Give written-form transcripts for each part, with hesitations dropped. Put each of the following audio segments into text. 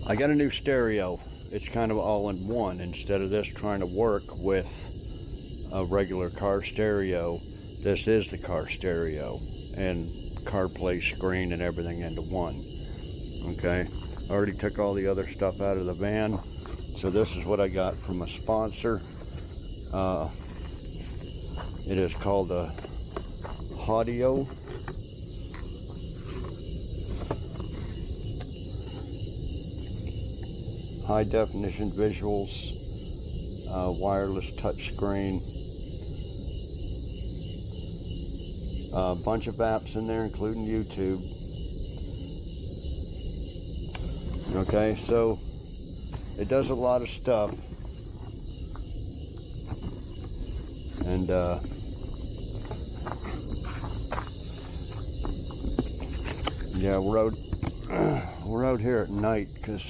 I got a new stereo. It's kind of all in one. Instead of this trying to work with a regular car stereo, this is the car stereo and CarPlay screen and everything into one. Okay, I already took all the other stuff out of the van, so this is what I got from a sponsor. It is called a Haudio. High definition visuals, wireless touchscreen. A bunch of apps in there, including YouTube. Okay, so it does a lot of stuff, and yeah, we're out here at night because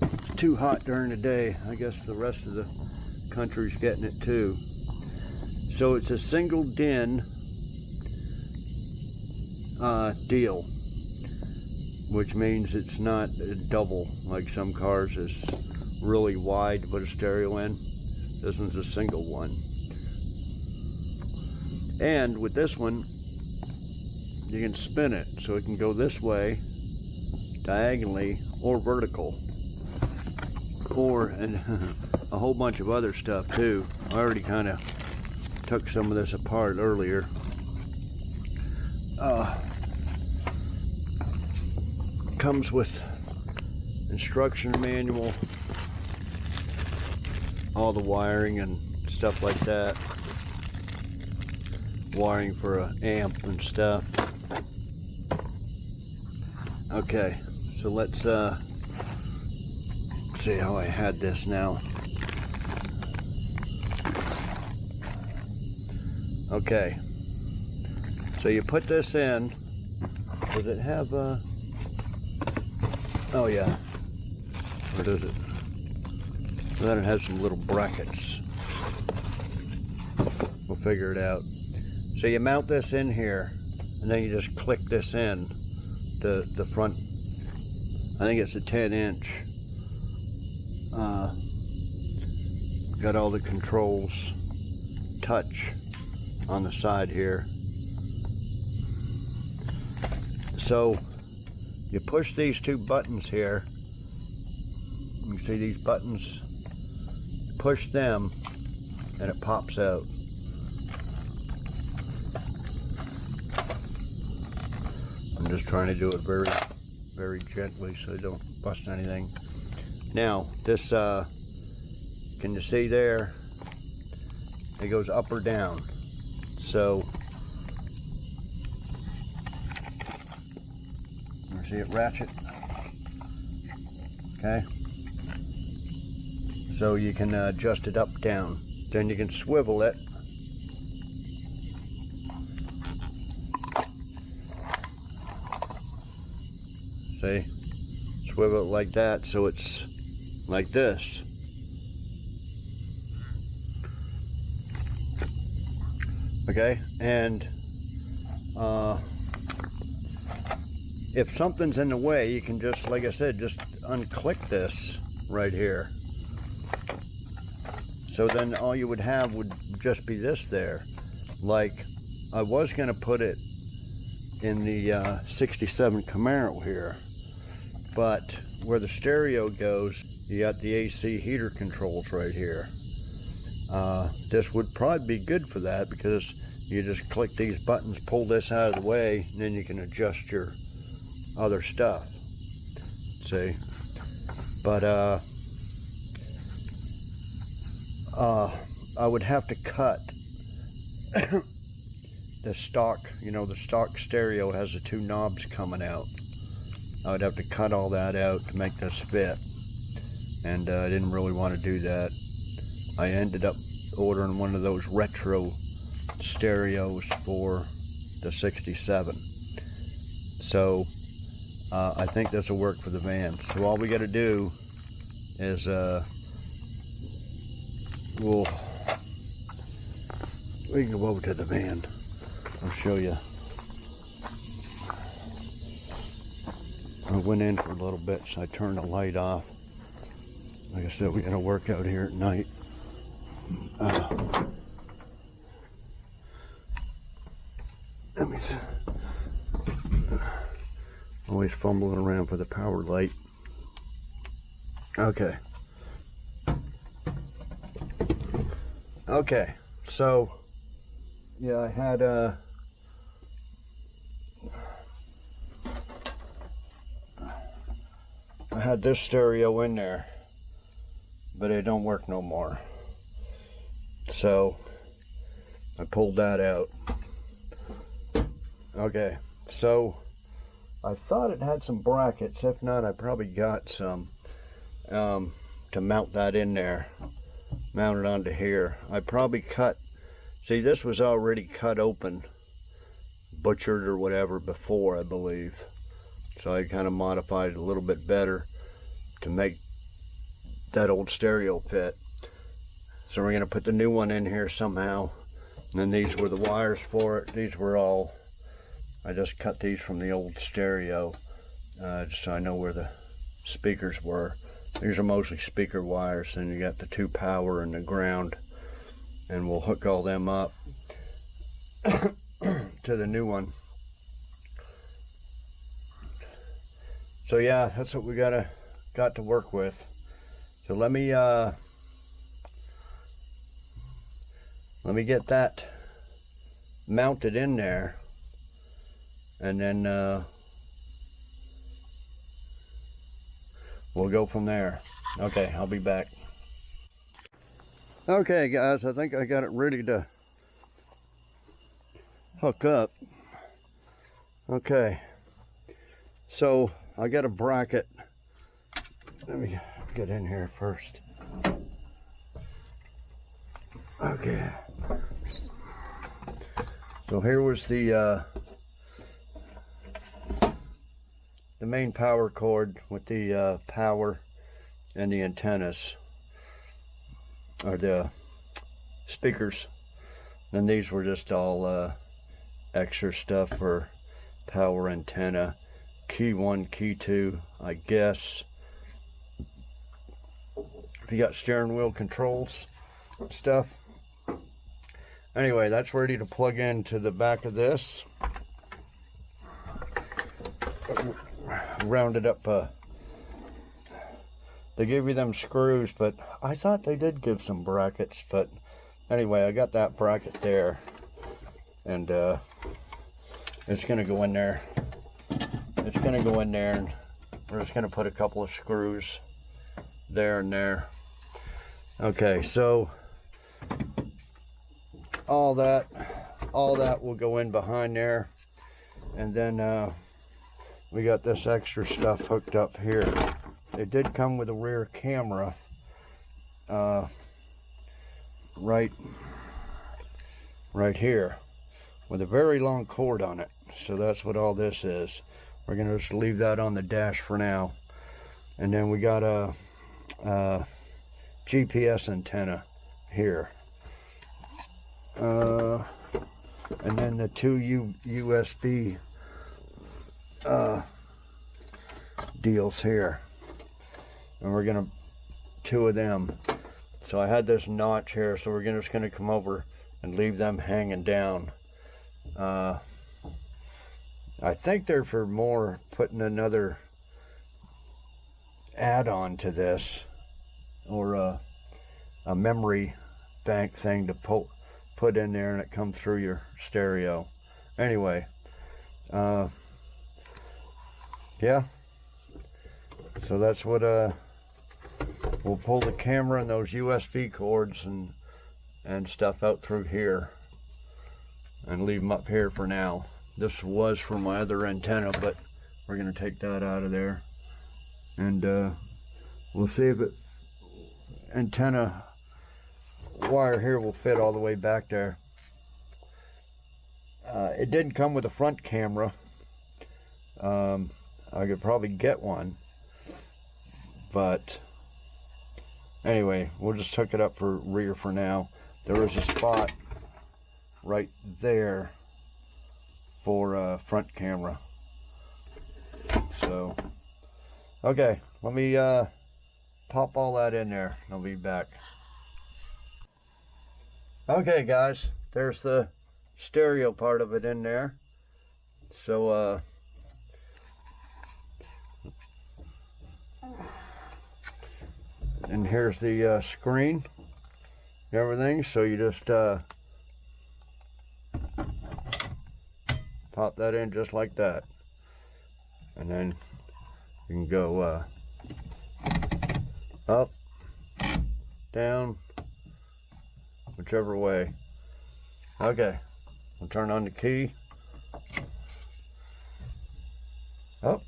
it's too hot during the day. I guess the rest of the country's getting it too. So it's a single DIN deal, which means it's not a double like some cars is really wide to put a stereo in. This one's a single one. And with this one, you can spin it so it can go this way diagonally or vertical, or and a whole bunch of other stuff too. I already kind of took some of this apart earlier. Comes with instruction manual, all the wiring and stuff like that, wiring for an amp and stuff. Okay, so let's see how I had this now. Okay, so you put this in. Does it have a... Oh yeah, or does it? Then it has some little brackets. We'll figure it out. So you mount this in here, and then you just click this in. The front, I think it's a 10-inch. Got all the controls, touch on the side here. So you push these two buttons here. You see these buttons? Push them and it pops out. I'm just trying to do it very, very gently so I don't bust anything. Now, this, can you see there? It goes up or down. So, you see it ratchet? Okay. So you can adjust it up, down. Then you can swivel it. See? Swivel it like that so it's like this. Okay, and if something's in the way, you can just, like I said, just unclick this right here. So then all you would have would just be this there. Like, I was going to put it in the 67 Camaro here, but where the stereo goes, you got the AC heater controls right here. This would probably be good for that because you just click these buttons, pull this out of the way, and then you can adjust your other stuff. See? But I would have to cut the stock, you know, the stock stereo has the two knobs coming out. I would have to cut all that out to make this fit, and I didn't really want to do that. I ended up ordering one of those retro stereos for the 67. So I think this will work for the van. So all we got to do is we can go over to the van. I'll show you. I went in for a little bit, so I turned the light off. Like I said, we gotta work out here at night. Let me see. Always fumbling around for the power light. Okay. Okay, so yeah, I had this stereo in there, but it don't work no more. So I pulled that out. Okay, so I thought it had some brackets. If not, I probably got some to mount that in there, mount it onto here. I probably cut, see, this was already cut open, butchered or whatever before, I believe. So I kind of modified it a little bit better to make that old stereo fit. So we're gonna put the new one in here somehow. And then these were the wires for it. These were all, I just cut these from the old stereo, just so I know where the speakers were. These are mostly speaker wires, and you got the 2 power and the ground, and we'll hook all them up to the new one. So yeah, that's what we got to work with. So let me get that mounted in there, and then we'll go from there. Okay, I'll be back. Okay guys, I think I got it ready to hook up. Okay, so I got a bracket. Let me get in here first. Okay, so here was the main power cord with the power and the antennas, or the speakers. Then these were just all extra stuff for power, antenna, key 1, key 2, I guess. If you got steering wheel controls stuff. Anyway, that's ready to plug into the back of this. Rounded up, they gave you them screws, but I thought they did give some brackets. But anyway, I got that bracket there, and it's gonna go in there. It's gonna go in there, and we're just gonna put a couple of screws there and there. Okay, so all that will go in behind there, and then we got this extra stuff hooked up here. It did come with a rear camera, right here, with a very long cord on it. So that's what all this is. We're gonna just leave that on the dash for now. And then we got a GPS antenna here. And then the 2 USB deals here, and we're gonna 2 of them. So I had this notch here, so we're just gonna come over and leave them hanging down. I think they're for more putting another add-on to this, or a memory bank thing to put in there, and it comes through your stereo. Anyway, yeah, so that's what we'll pull the camera and those USB cords and stuff out through here and leave them up here for now. This was for my other antenna, but we're gonna take that out of there, and we'll see if antenna wire here will fit all the way back there. It didn't come with a front camera. I could probably get one, but anyway, we'll just hook it up for rear for now. There is a spot right there for front camera, so Okay, let me pop all that in there. I'll be back. Okay guys, there's the stereo part of it in there. So and here's the screen, everything. So you just pop that in just like that, and then you can go up, down, whichever way. Okay, I'll turn on the key. Oh,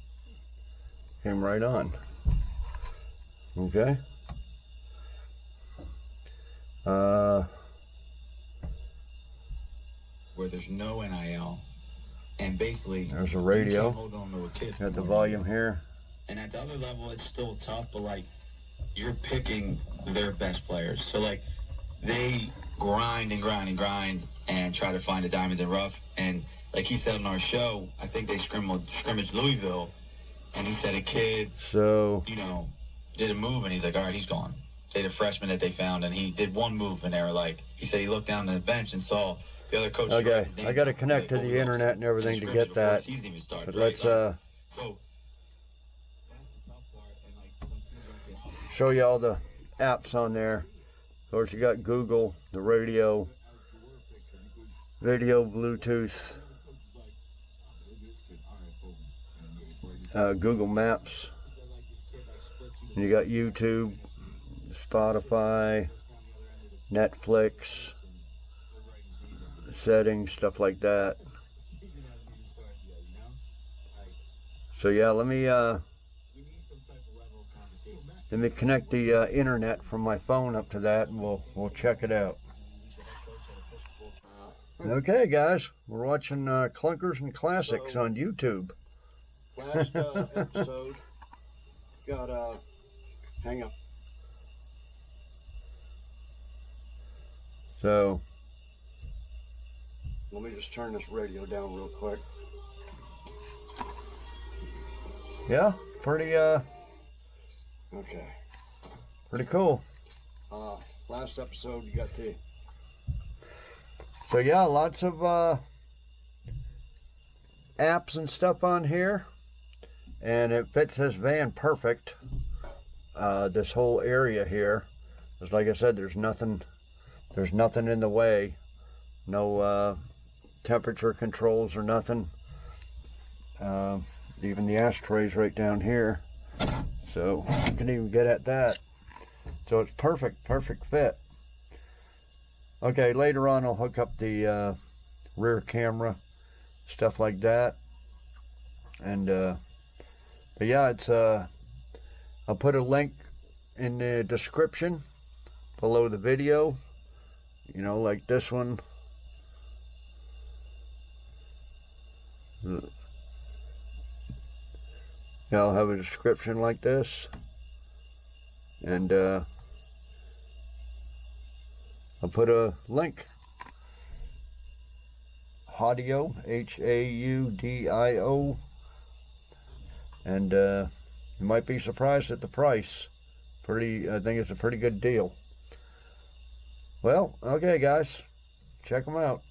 came right on. Okay. Where there's no NIL, and basically there's a radio. Hold on to a kid. Got the volume here. And at the other level, it's still tough, but like you're picking their best players. So like they grind and grind and grind and try to find the diamonds in rough. And like he said on our show, I think they scrimmaged Louisville, and he said a kid, so you know, did a move, and he's like, all right, he's gone. They had a freshman that they found, and he did one move, and they were like, he said he looked down the bench and saw the other coach. Okay, I got to connect to the internet and everything to get that. But let's show you all the apps on there. Of course, you got Google, the radio, video, Bluetooth, Google Maps, and you got YouTube, Spotify, Netflix, settings, stuff like that. So yeah, let me connect the internet from my phone up to that, and we'll check it out. Okay guys, we're watching Clunkers and Classics on YouTube. Last episode got hang on. So Let me just turn this radio down real quick. Yeah, pretty Okay. pretty cool. Last episode you got the. So yeah, lots of apps and stuff on here, and it fits this van perfect. This whole area here, because like I said, there's nothing in the way. No temperature controls or nothing. Even the ashtrays right down here, so you can even get at that. So it's perfect fit. Okay, later on I'll hook up the rear camera, stuff like that. And but yeah, it's I'll put a link in the description below the video, you know, like this one. Yeah, I'll have a description like this, and I'll put a link. Haudio, Haudio, and you might be surprised at the price. I think it's a pretty good deal. Well, okay guys, check them out.